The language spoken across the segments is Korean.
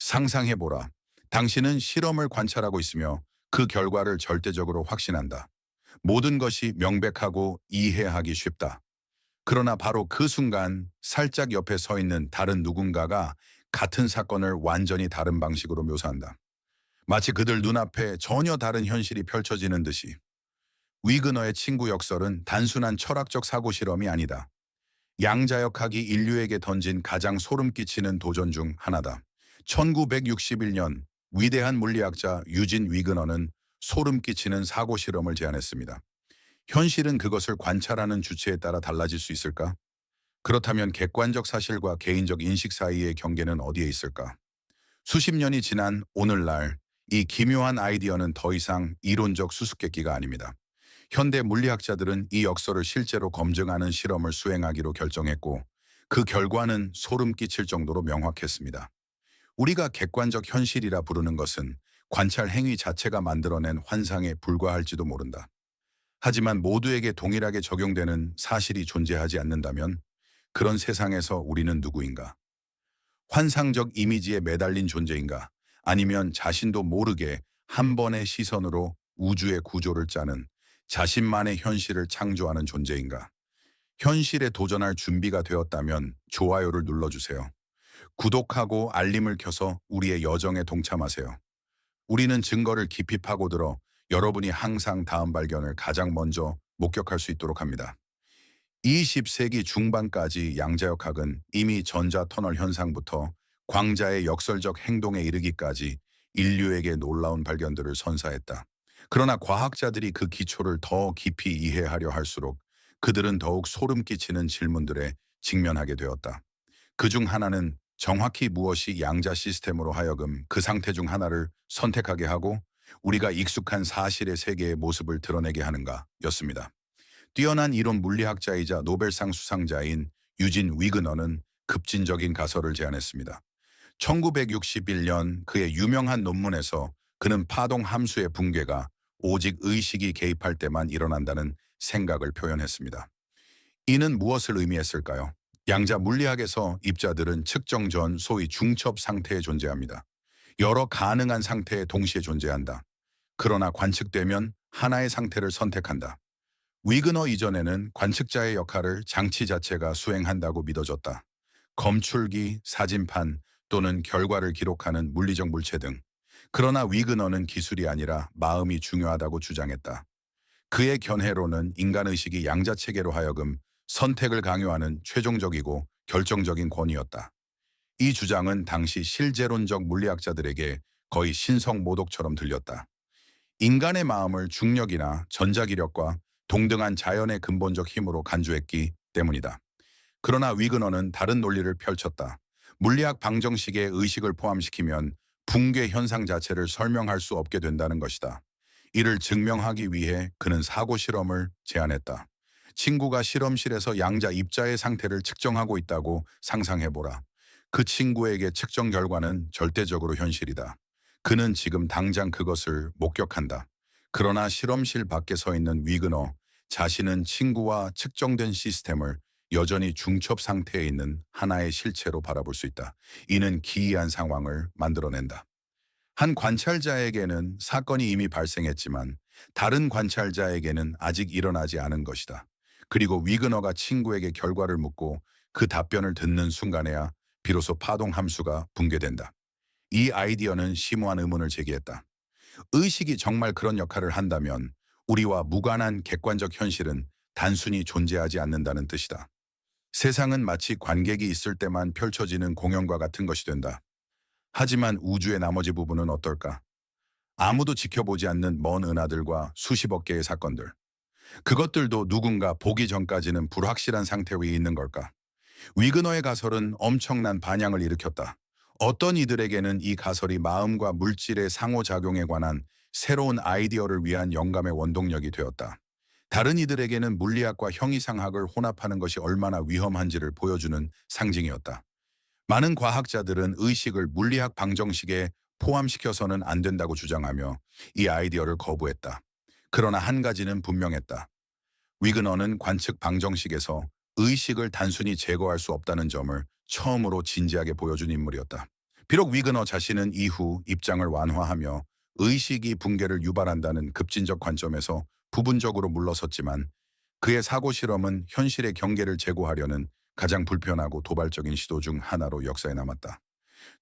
상상해보라. 당신은 실험을 관찰하고 있으며 그 결과를 절대적으로 확신한다. 모든 것이 명백하고 이해하기 쉽다. 그러나 바로 그 순간 살짝 옆에 서 있는 다른 누군가가 같은 사건을 완전히 다른 방식으로 묘사한다. 마치 그들 눈앞에 전혀 다른 현실이 펼쳐지는 듯이. 위그너의 친구 역설은 단순한 철학적 사고 실험이 아니다. 양자역학이 인류에게 던진 가장 소름 끼치는 도전 중 하나다. 1961년 위대한 물리학자 유진 위그너는 소름 끼치는 사고 실험을 제안했습니다. 현실은 그것을 관찰하는 주체에 따라 달라질 수 있을까? 그렇다면 객관적 사실과 개인적 인식 사이의 경계는 어디에 있을까? 수십 년이 지난 오늘날 이 기묘한 아이디어는 더 이상 이론적 수수께끼가 아닙니다. 현대 물리학자들은 이 역설을 실제로 검증하는 실험을 수행하기로 결정했고 그 결과는 소름 끼칠 정도로 명확했습니다. 우리가 객관적 현실이라 부르는 것은 관찰 행위 자체가 만들어낸 환상에 불과할지도 모른다. 하지만 모두에게 동일하게 적용되는 사실이 존재하지 않는다면 그런 세상에서 우리는 누구인가? 환상적 이미지에 매달린 존재인가? 아니면 자신도 모르게 한 번의 시선으로 우주의 구조를 짜는 자신만의 현실을 창조하는 존재인가? 현실에 도전할 준비가 되었다면 좋아요를 눌러주세요. 구독하고 알림을 켜서 우리의 여정에 동참하세요. 우리는 증거를 깊이 파고들어 여러분이 항상 다음 발견을 가장 먼저 목격할 수 있도록 합니다. 20세기 중반까지 양자역학은 이미 전자터널 현상부터 광자의 역설적 행동에 이르기까지 인류에게 놀라운 발견들을 선사했다. 그러나 과학자들이 그 기초를 더 깊이 이해하려 할수록 그들은 더욱 소름 끼치는 질문들에 직면하게 되었다. 그 중 하나는 정확히 무엇이 양자 시스템으로 하여금 그 상태 중 하나를 선택하게 하고 우리가 익숙한 사실의 세계의 모습을 드러내게 하는가 였습니다. 뛰어난 이론 물리학자이자 노벨상 수상자인 유진 위그너는 급진적인 가설을 제안했습니다. 1961년 그의 유명한 논문에서 그는 파동 함수의 붕괴가 오직 의식이 개입할 때만 일어난다는 생각을 표현했습니다. 이는 무엇을 의미했을까요? 양자 물리학에서 입자들은 측정 전 소위 중첩 상태에 존재합니다. 여러 가능한 상태에 동시에 존재한다. 그러나 관측되면 하나의 상태를 선택한다. 위그너 이전에는 관측자의 역할을 장치 자체가 수행한다고 믿어졌다. 검출기, 사진판 또는 결과를 기록하는 물리적 물체 등. 그러나 위그너는 기술이 아니라 마음이 중요하다고 주장했다. 그의 견해로는 인간의식이 양자체계로 하여금 선택을 강요하는 최종적이고 결정적인 권위였다. 이 주장은 당시 실제론적 물리학자들에게 거의 신성모독처럼 들렸다. 인간의 마음을 중력이나 전자기력과 동등한 자연의 근본적 힘으로 간주했기 때문이다. 그러나 위그너는 다른 논리를 펼쳤다. 물리학 방정식에 의식을 포함시키면 붕괴 현상 자체를 설명할 수 없게 된다는 것이다. 이를 증명하기 위해 그는 사고 실험을 제안했다. 친구가 실험실에서 양자 입자의 상태를 측정하고 있다고 상상해보라. 그 친구에게 측정 결과는 절대적으로 현실이다. 그는 지금 당장 그것을 목격한다. 그러나 실험실 밖에 서 있는 위그너 자신은 친구와 측정된 시스템을 여전히 중첩 상태에 있는 하나의 실체로 바라볼 수 있다. 이는 기이한 상황을 만들어낸다. 한 관찰자에게는 사건이 이미 발생했지만 다른 관찰자에게는 아직 일어나지 않은 것이다. 그리고 위그너가 친구에게 결과를 묻고 그 답변을 듣는 순간에야 비로소 파동 함수가 붕괴된다. 이 아이디어는 심오한 의문을 제기했다. 의식이 정말 그런 역할을 한다면 우리와 무관한 객관적 현실은 단순히 존재하지 않는다는 뜻이다. 세상은 마치 관객이 있을 때만 펼쳐지는 공연과 같은 것이 된다. 하지만 우주의 나머지 부분은 어떨까? 아무도 지켜보지 않는 먼 은하들과 수십억 개의 사건들. 그것들도 누군가 보기 전까지는 불확실한 상태 위에 있는 걸까? 위그너의 가설은 엄청난 반향을 일으켰다. 어떤 이들에게는 이 가설이 마음과 물질의 상호작용에 관한 새로운 아이디어를 위한 영감의 원동력이 되었다. 다른 이들에게는 물리학과 형이상학을 혼합하는 것이 얼마나 위험한지를 보여주는 상징이었다. 많은 과학자들은 의식을 물리학 방정식에 포함시켜서는 안 된다고 주장하며 이 아이디어를 거부했다. 그러나 한 가지는 분명했다. 위그너는 관측 방정식에서 의식을 단순히 제거할 수 없다는 점을 처음으로 진지하게 보여준 인물이었다. 비록 위그너 자신은 이후 입장을 완화하며 의식이 붕괴를 유발한다는 급진적 관점에서 부분적으로 물러섰지만 그의 사고 실험은 현실의 경계를 제고하려는 가장 불편하고 도발적인 시도 중 하나로 역사에 남았다.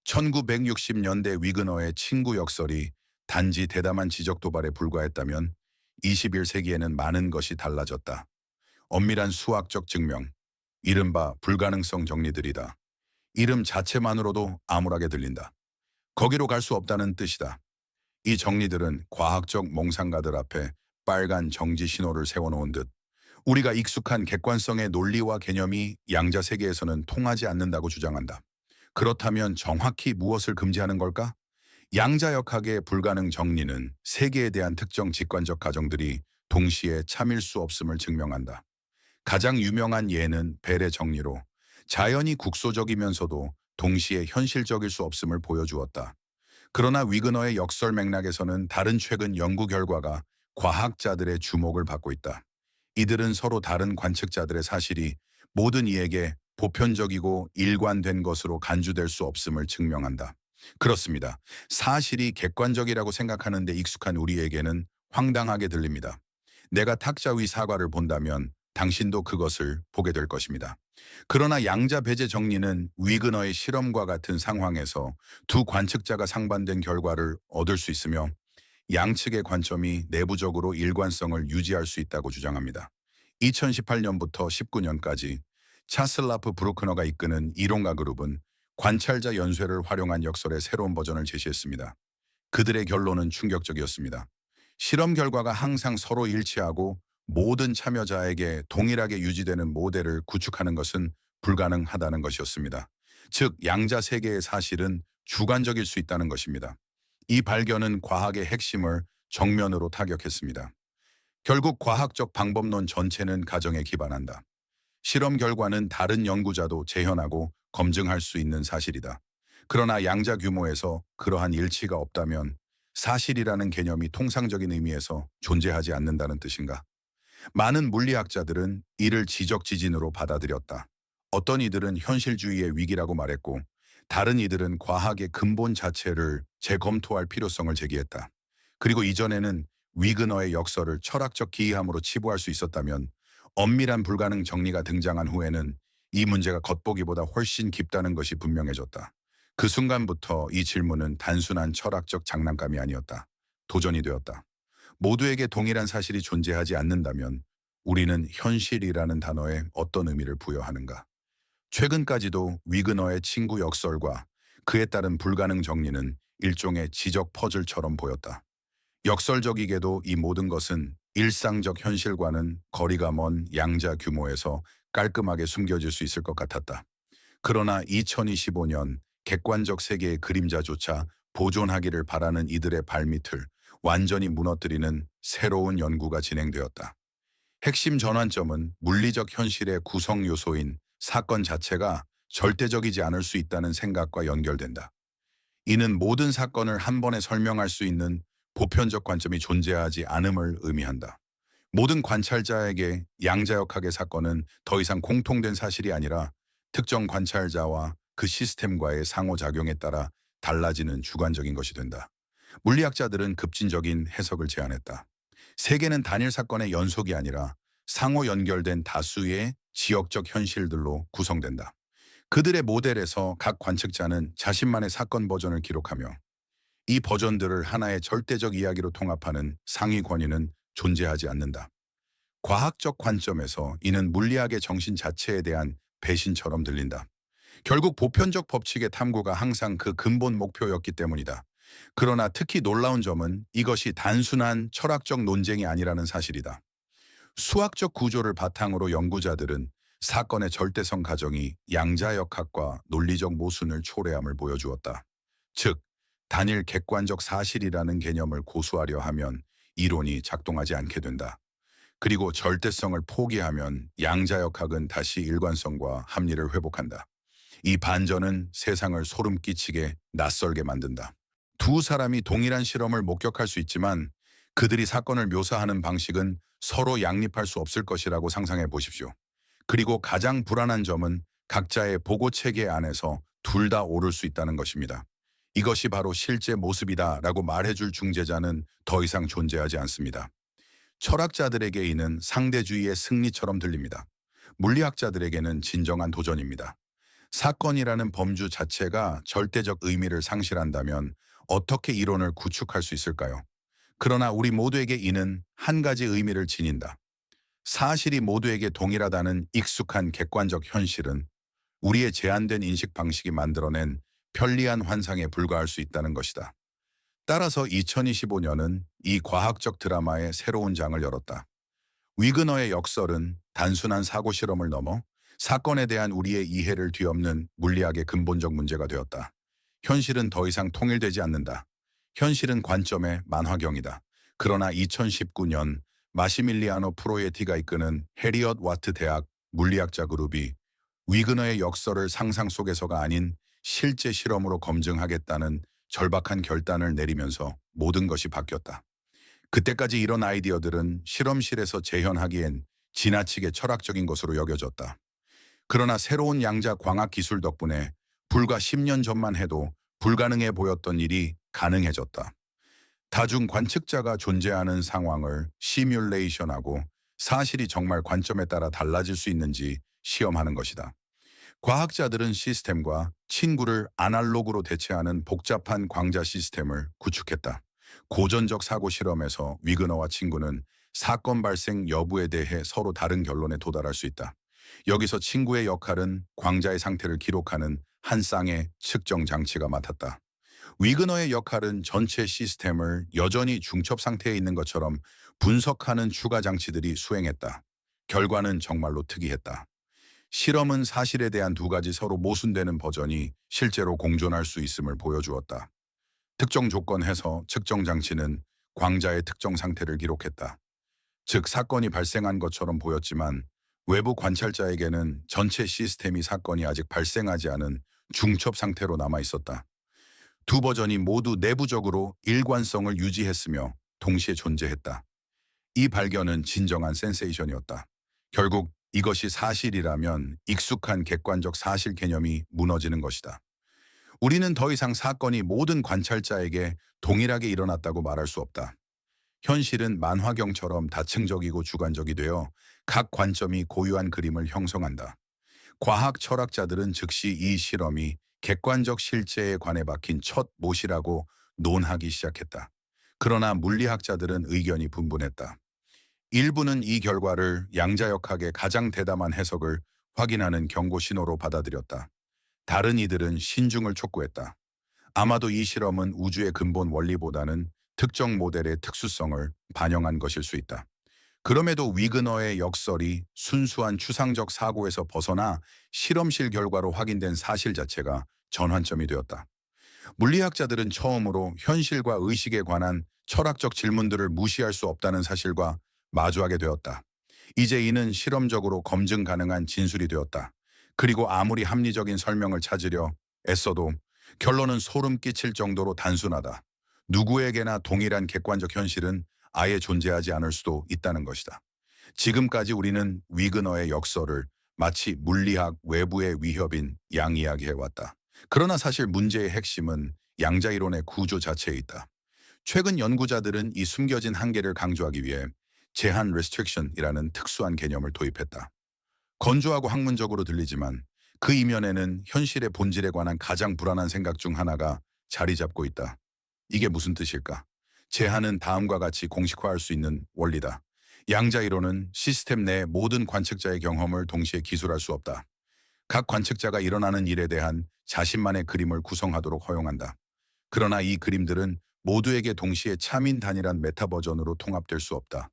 1960년대 위그너의 친구 역설이 단지 대담한 지적 도발에 불과했다면 21세기에는 많은 것이 달라졌다. 엄밀한 수학적 증명, 이른바 불가능성 정리들이다. 이름 자체만으로도 암울하게 들린다. 거기로 갈 수 없다는 뜻이다. 이 정리들은 과학적 몽상가들 앞에 빨간 정지 신호를 세워놓은 듯 우리가 익숙한 객관성의 논리와 개념이 양자 세계에서는 통하지 않는다고 주장한다. 그렇다면 정확히 무엇을 금지하는 걸까? 양자역학의 불가능 정리는 세계에 대한 특정 직관적 가정들이 동시에 참일 수 없음을 증명한다. 가장 유명한 예는 벨의 정리로 자연이 국소적이면서도 동시에 현실적일 수 없음을 보여주었다. 그러나 위그너의 역설 맥락에서는 다른 최근 연구 결과가 과학자들의 주목을 받고 있다. 이들은 서로 다른 관측자들의 사실이 모든 이에게 보편적이고 일관된 것으로 간주될 수 없음을 증명한다. 그렇습니다. 사실이 객관적이라고 생각하는 데 익숙한 우리에게는 황당하게 들립니다. 내가 탁자 위 사과를 본다면 당신도 그것을 보게 될 것입니다. 그러나 양자 배제 정리는 위그너의 실험과 같은 상황에서 두 관측자가 상반된 결과를 얻을 수 있으며 양측의 관점이 내부적으로 일관성을 유지할 수 있다고 주장합니다. 2018년부터 19년까지 차슬라프 브루크너가 이끄는 이론가 그룹은 관찰자 연쇄를 활용한 역설의 새로운 버전을 제시했습니다. 그들의 결론은 충격적이었습니다. 실험 결과가 항상 서로 일치하고 모든 참여자에게 동일하게 유지되는 모델을 구축하는 것은 불가능하다는 것이었습니다. 즉, 양자 세계의 사실은 주관적일 수 있다는 것입니다. 이 발견은 과학의 핵심을 정면으로 타격했습니다. 결국 과학적 방법론 전체는 가정에 기반한다. 실험 결과는 다른 연구자도 재현하고 검증할 수 있는 사실이다. 그러나 양자 규모에서 그러한 일치가 없다면 사실이라는 개념이 통상적인 의미에서 존재하지 않는다는 뜻인가? 많은 물리학자들은 이를 지적지진으로 받아들였다. 어떤 이들은 현실주의의 위기라고 말했고, 다른 이들은 과학의 근본 자체를 재검토할 필요성을 제기했다. 그리고 이전에는 위그너의 역설을 철학적 기이함으로 치부할 수 있었다면 엄밀한 불가능 정리가 등장한 후에는 이 문제가 겉보기보다 훨씬 깊다는 것이 분명해졌다. 그 순간부터 이 질문은 단순한 철학적 장난감이 아니었다. 도전이 되었다. 모두에게 동일한 사실이 존재하지 않는다면 우리는 현실이라는 단어에 어떤 의미를 부여하는가? 최근까지도 위그너의 친구 역설과 그에 따른 불가능 정리는 일종의 지적 퍼즐처럼 보였다. 역설적이게도 이 모든 것은 일상적 현실과는 거리가 먼 양자 규모에서 깔끔하게 숨겨질 수 있을 것 같았다. 그러나 2025년 객관적 세계의 그림자조차 보존하기를 바라는 이들의 발밑을 완전히 무너뜨리는 새로운 연구가 진행되었다. 핵심 전환점은 물리적 현실의 구성 요소인 사건 자체가 절대적이지 않을 수 있다는 생각과 연결된다. 이는 모든 사건을 한 번에 설명할 수 있는 보편적 관점이 존재하지 않음을 의미한다. 모든 관찰자에게 양자역학의 사건은 더 이상 공통된 사실이 아니라 특정 관찰자와 그 시스템과의 상호작용에 따라 달라지는 주관적인 것이 된다. 물리학자들은 급진적인 해석을 제안했다. 세계는 단일 사건의 연속이 아니라 상호 연결된 다수의 지역적 현실들로 구성된다. 그들의 모델에서 각 관측자는 자신만의 사건 버전을 기록하며 이 버전들을 하나의 절대적 이야기로 통합하는 상위 권위는 존재하지 않는다. 과학적 관점에서 이는 물리학의 정신 자체에 대한 배신처럼 들린다. 결국 보편적 법칙의 탐구가 항상 그 근본 목표였기 때문이다. 그러나 특히 놀라운 점은 이것이 단순한 철학적 논쟁이 아니라는 사실이다. 수학적 구조를 바탕으로 연구자들은 사건의 절대성 가정이 양자역학과 논리적 모순을 초래함을 보여주었다. 즉, 단일 객관적 사실이라는 개념을 고수하려 하면 이론이 작동하지 않게 된다. 그리고 절대성을 포기하면 양자역학은 다시 일관성과 합리를 회복한다. 이 반전은 세상을 소름 끼치게 낯설게 만든다. 두 사람이 동일한 실험을 목격할 수 있지만 그들이 사건을 묘사하는 방식은 서로 양립할 수 없을 것이라고 상상해 보십시오. 그리고 가장 불안한 점은 각자의 보고 체계 안에서 둘 다 옳을 수 있다는 것입니다. 이것이 바로 실제 모습이다라고 말해줄 중재자는 더 이상 존재하지 않습니다. 철학자들에게 이는 상대주의의 승리처럼 들립니다. 물리학자들에게는 진정한 도전입니다. 사건이라는 범주 자체가 절대적 의미를 상실한다면 어떻게 이론을 구축할 수 있을까요? 그러나 우리 모두에게 이는 한 가지 의미를 지닌다. 사실이 모두에게 동일하다는 익숙한 객관적 현실은 우리의 제한된 인식 방식이 만들어낸 편리한 환상에 불과할 수 있다는 것이다. 따라서 2025년은 이 과학적 드라마의 새로운 장을 열었다. 위그너의 역설은 단순한 사고 실험을 넘어 사건에 대한 우리의 이해를 뒤엎는 물리학의 근본적 문제가 되었다. 현실은 더 이상 통일되지 않는다. 현실은 관점의 만화경이다. 그러나 2019년 마시밀리아노 프로에티가 이끄는 해리엇 와트 대학 물리학자 그룹이 위그너의 역설을 상상 속에서가 아닌 실제 실험으로 검증하겠다는 절박한 결단을 내리면서 모든 것이 바뀌었다. 그때까지 이런 아이디어들은 실험실에서 재현하기엔 지나치게 철학적인 것으로 여겨졌다. 그러나 새로운 양자 광학 기술 덕분에 불과 10년 전만 해도 불가능해 보였던 일이 가능해졌다. 다중 관측자가 존재하는 상황을 시뮬레이션하고 사실이 정말 관점에 따라 달라질 수 있는지 시험하는 것이다. 과학자들은 시스템과 친구를 아날로그로 대체하는 복잡한 광자 시스템을 구축했다. 고전적 사고 실험에서 위그너와 친구는 사건 발생 여부에 대해 서로 다른 결론에 도달할 수 있다. 여기서 친구의 역할은 광자의 상태를 기록하는 한 쌍의 측정 장치가 맡았다. 위그너의 역할은 전체 시스템을 여전히 중첩 상태에 있는 것처럼 분석하는 추가 장치들이 수행했다. 결과는 정말로 특이했다. 실험은 사실에 대한 두 가지 서로 모순되는 버전이 실제로 공존할 수 있음을 보여주었다. 특정 조건 해서 측정 장치는 광자의 특정 상태를 기록했다. 즉 사건이 발생한 것처럼 보였지만 외부 관찰자에게는 전체 시스템이 사건이 아직 발생하지 않은 중첩 상태로 남아 있었다. 두 버전이 모두 내부적으로 일관성을 유지했으며 동시에 존재했다. 이 발견은 진정한 센세이션이었다. 결국 이것이 사실이라면 익숙한 객관적 사실 개념이 무너지는 것이다. 우리는 더 이상 사건이 모든 관찰자에게 동일하게 일어났다고 말할 수 없다. 현실은 만화경처럼 다층적이고 주관적이 되어 각 관점이 고유한 그림을 형성한다. 과학 철학자들은 즉시 이 실험이 객관적 실제에 관해 박힌 첫 못이라고 논하기 시작했다. 그러나 물리학자들은 의견이 분분했다. 일부는 이 결과를 양자역학의 가장 대담한 해석을 확인하는 경고 신호로 받아들였다. 다른 이들은 신중을 촉구했다. 아마도 이 실험은 우주의 근본 원리보다는 특정 모델의 특수성을 반영한 것일 수 있다. 그럼에도 위그너의 역설이 순수한 추상적 사고에서 벗어나 실험실 결과로 확인된 사실 자체가 전환점이 되었다. 물리학자들은 처음으로 현실과 의식에 관한 철학적 질문들을 무시할 수 없다는 사실과 마주하게 되었다. 이제 이는 실험적으로 검증 가능한 진술이 되었다. 그리고 아무리 합리적인 설명을 찾으려 애써도 결론은 소름 끼칠 정도로 단순하다. 누구에게나 동일한 객관적 현실은 아예 존재하지 않을 수도 있다는 것이다. 지금까지 우리는 위그너의 역설을 마치 물리학 외부의 위협인 양이야기해왔다. 그러나 사실 문제의 핵심은 양자 이론의 구조 자체에 있다. 최근 연구자들은 이 숨겨진 한계를 강조하기 위해 제한 restriction이라는 특수한 개념을 도입했다. 건조하고 학문적으로 들리지만 그 이면에는 현실의 본질에 관한 가장 불안한 생각 중 하나가 자리 잡고 있다. 이게 무슨 뜻일까? 제한은 다음과 같이 공식화할 수 있는 원리다. 양자 이론은 시스템 내 모든 관측자의 경험을 동시에 기술할 수 없다. 각 관측자가 일어나는 일에 대한 자신만의 그림을 구성하도록 허용한다. 그러나 이 그림들은 모두에게 동시에 참인 단일한 메타 버전으로 통합될 수 없다.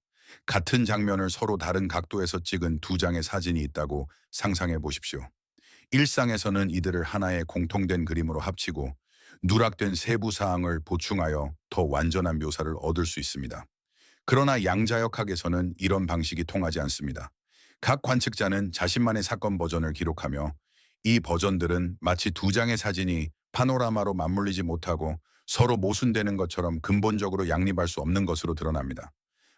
같은 장면을 서로 다른 각도에서 찍은 두 장의 사진이 있다고 상상해 보십시오. 일상에서는 이들을 하나의 공통된 그림으로 합치고 누락된 세부 사항을 보충하여 더 완전한 묘사를 얻을 수 있습니다. 그러나 양자역학에서는 이런 방식이 통하지 않습니다. 각 관측자는 자신만의 사건 버전을 기록하며 이 버전들은 마치 두 장의 사진이 파노라마로 맞물리지 못하고 서로 모순되는 것처럼 근본적으로 양립할 수 없는 것으로 드러납니다.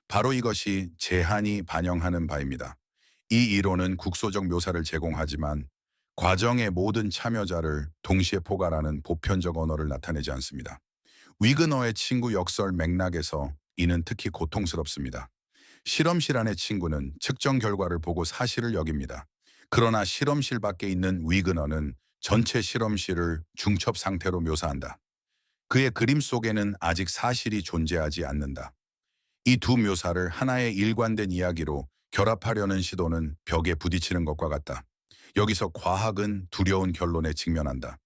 바로 이것이 제한이 반영하는 바입니다. 이 이론은 국소적 묘사를 제공하지만 과정의 모든 참여자를 동시에 포괄하는 보편적 언어를 나타내지 않습니다. 위그너의 친구 역설 맥락에서 이는 특히 고통스럽습니다. 실험실 안의 친구는 측정 결과를 보고 사실을 여깁니다. 그러나 실험실 밖에 있는 위그너는 전체 실험실을 중첩 상태로 묘사한다. 그의 그림 속에는 아직 사실이 존재하지 않는다. 이 두 묘사를 하나의 일관된 이야기로 결합하려는 시도는 벽에 부딪히는 것과 같다. 여기서 과학은 두려운 결론에 직면한다.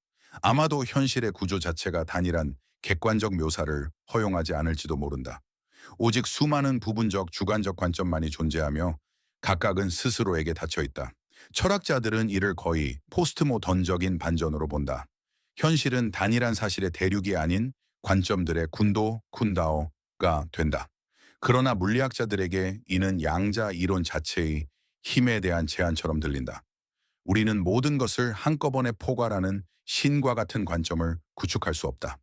아마도 현실의 구조 자체가 단일한 객관적 묘사를 허용하지 않을지도 모른다. 오직 수많은 부분적 주관적 관점만이 존재하며 각각은 스스로에게 닫혀 있다. 철학자들은 이를 거의 포스트모던적인 반전으로 본다. 현실은 단일한 사실의 대륙이 아닌 관점들의 군도 쿤다오가 된다. 그러나 물리학자들에게 이는 양자 이론 자체의 힘에 대한 제안처럼 들린다. 우리는 모든 것을 한꺼번에 포괄하는 신과 같은 관점을 구축할 수 없다.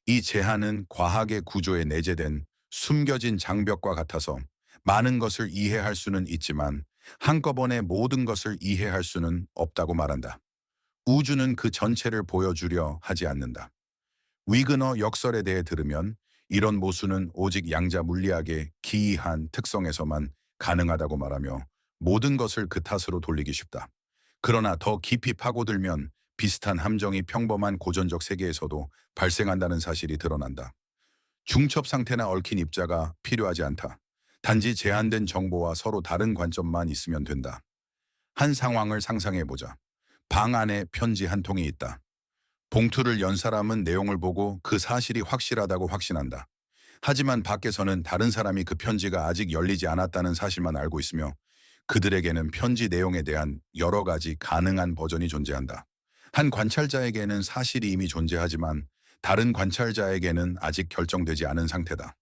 이 제한은 과학의 구조에 내재된 숨겨진 장벽과 같아서 많은 것을 이해할 수는 있지만 한꺼번에 모든 것을 이해할 수는 없다고 말한다. 우주는 그 전체를 보여주려 하지 않는다. 위그너 역설에 대해 들으면 이런 모순은 오직 양자 물리학의 기이한 특성에서만 가능하다고 말하며 모든 것을 그 탓으로 돌리기 쉽다. 그러나 더 깊이 파고들면 비슷한 함정이 평범한 고전적 세계에서도 발생한다는 사실이 드러난다. 중첩 상태나 얽힌 입자가 필요하지 않다. 단지 제한된 정보와 서로 다른 관점만 있으면 된다. 한 상황을 상상해보자. 방 안에 편지 한 통이 있다. 봉투를 연 사람은 내용을 보고 그 사실이 확실하다고 확신한다. 하지만 밖에서는 다른 사람이 그 편지가 아직 열리지 않았다는 사실만 알고 있으며 그들에게는 편지 내용에 대한 여러 가지 가능한 버전이 존재한다. 한 관찰자에게는 사실이 이미 존재하지만 다른 관찰자에게는 아직 결정되지 않은 상태다.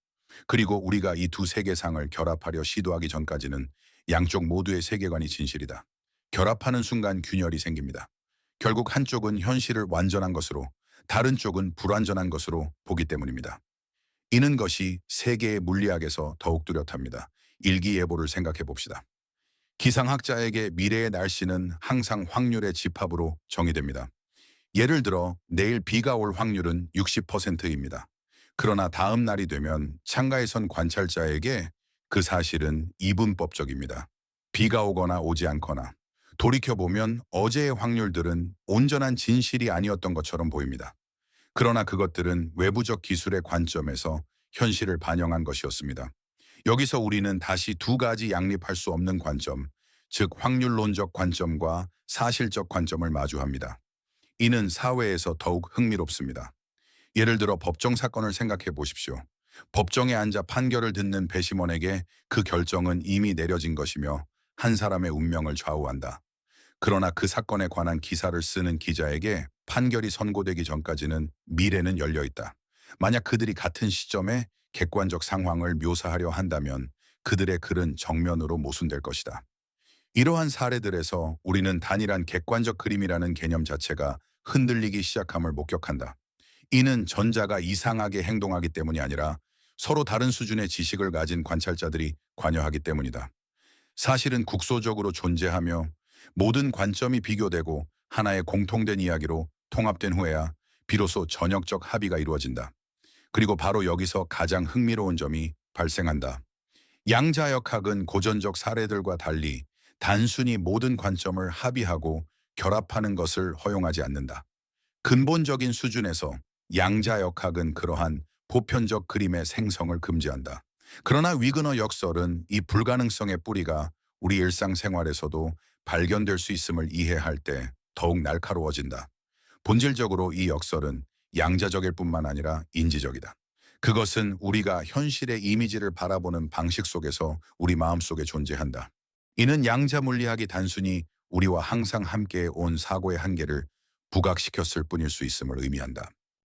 그리고 우리가 이 두 세계상을 결합하려 시도하기 전까지는 양쪽 모두의 세계관이 진실이다. 결합하는 순간 균열이 생깁니다. 결국 한쪽은 현실을 완전한 것으로 다른 쪽은 불완전한 것으로 보기 때문입니다. 이는 것이 세계의 물리학에서 더욱 뚜렷합니다. 일기예보를 생각해 봅시다. 기상학자에게 미래의 날씨는 항상 확률의 집합으로 정의됩니다. 예를 들어 내일 비가 올 확률은 60%입니다. 그러나 다음 날이 되면 창가에 선 관찰자에게 그 사실은 이분법적입니다. 비가 오거나 오지 않거나 돌이켜보면 어제의 확률들은 온전한 진실이 아니었던 것처럼 보입니다. 그러나 그것들은 외부적 기술의 관점에서 현실을 반영한 것이었습니다. 여기서 우리는 다시 두 가지 양립할 수 없는 관점, 즉 확률론적 관점과 사실적 관점을 마주합니다. 이는 사회에서 더욱 흥미롭습니다. 예를 들어 법정 사건을 생각해 보십시오. 법정에 앉아 판결을 듣는 배심원에게 그 결정은 이미 내려진 것이며 한 사람의 운명을 좌우한다. 그러나 그 사건에 관한 기사를 쓰는 기자에게 판결이 선고되기 전까지는 미래는 열려 있다. 만약 그들이 같은 시점에 객관적 상황을 묘사하려 한다면 그들의 글은 정면으로 모순될 것이다. 이러한 사례들에서 우리는 단일한 객관적 그림이라는 개념 자체가 흔들리기 시작함을 목격한다. 이는 전자가 이상하게 행동하기 때문이 아니라 서로 다른 수준의 지식을 가진 관찰자들이 관여하기 때문이다. 사실은 국소적으로 존재하며 모든 관점이 비교되고 하나의 공통된 이야기로 통합된 후에야 비로소 전역적 합의가 이루어진다. 그리고 바로 여기서 가장 흥미로운 점이 발생한다. 양자역학은 고전적 사례들과 달리 단순히 모든 관점을 합의하고 결합하는 것을 허용하지 않는다. 근본적인 수준에서 양자역학은 그러한 보편적 그림의 생성을 금지한다. 그러나 위그너 역설은 이 불가능성의 뿌리가 우리 일상생활에서도 발견될 수 있음을 이해할 때 더욱 날카로워진다. 본질적으로 이 역설은 양자적일 뿐만 아니라 인지적이다. 그것은 우리가 현실의 이미지를 바라보는 방식 속에서 우리 마음속에 존재한다. 이는 양자 물리학이 단순히 우리와 항상 함께 온 사고의 한계를 부각시켰을 뿐일 수 있음을 의미한다.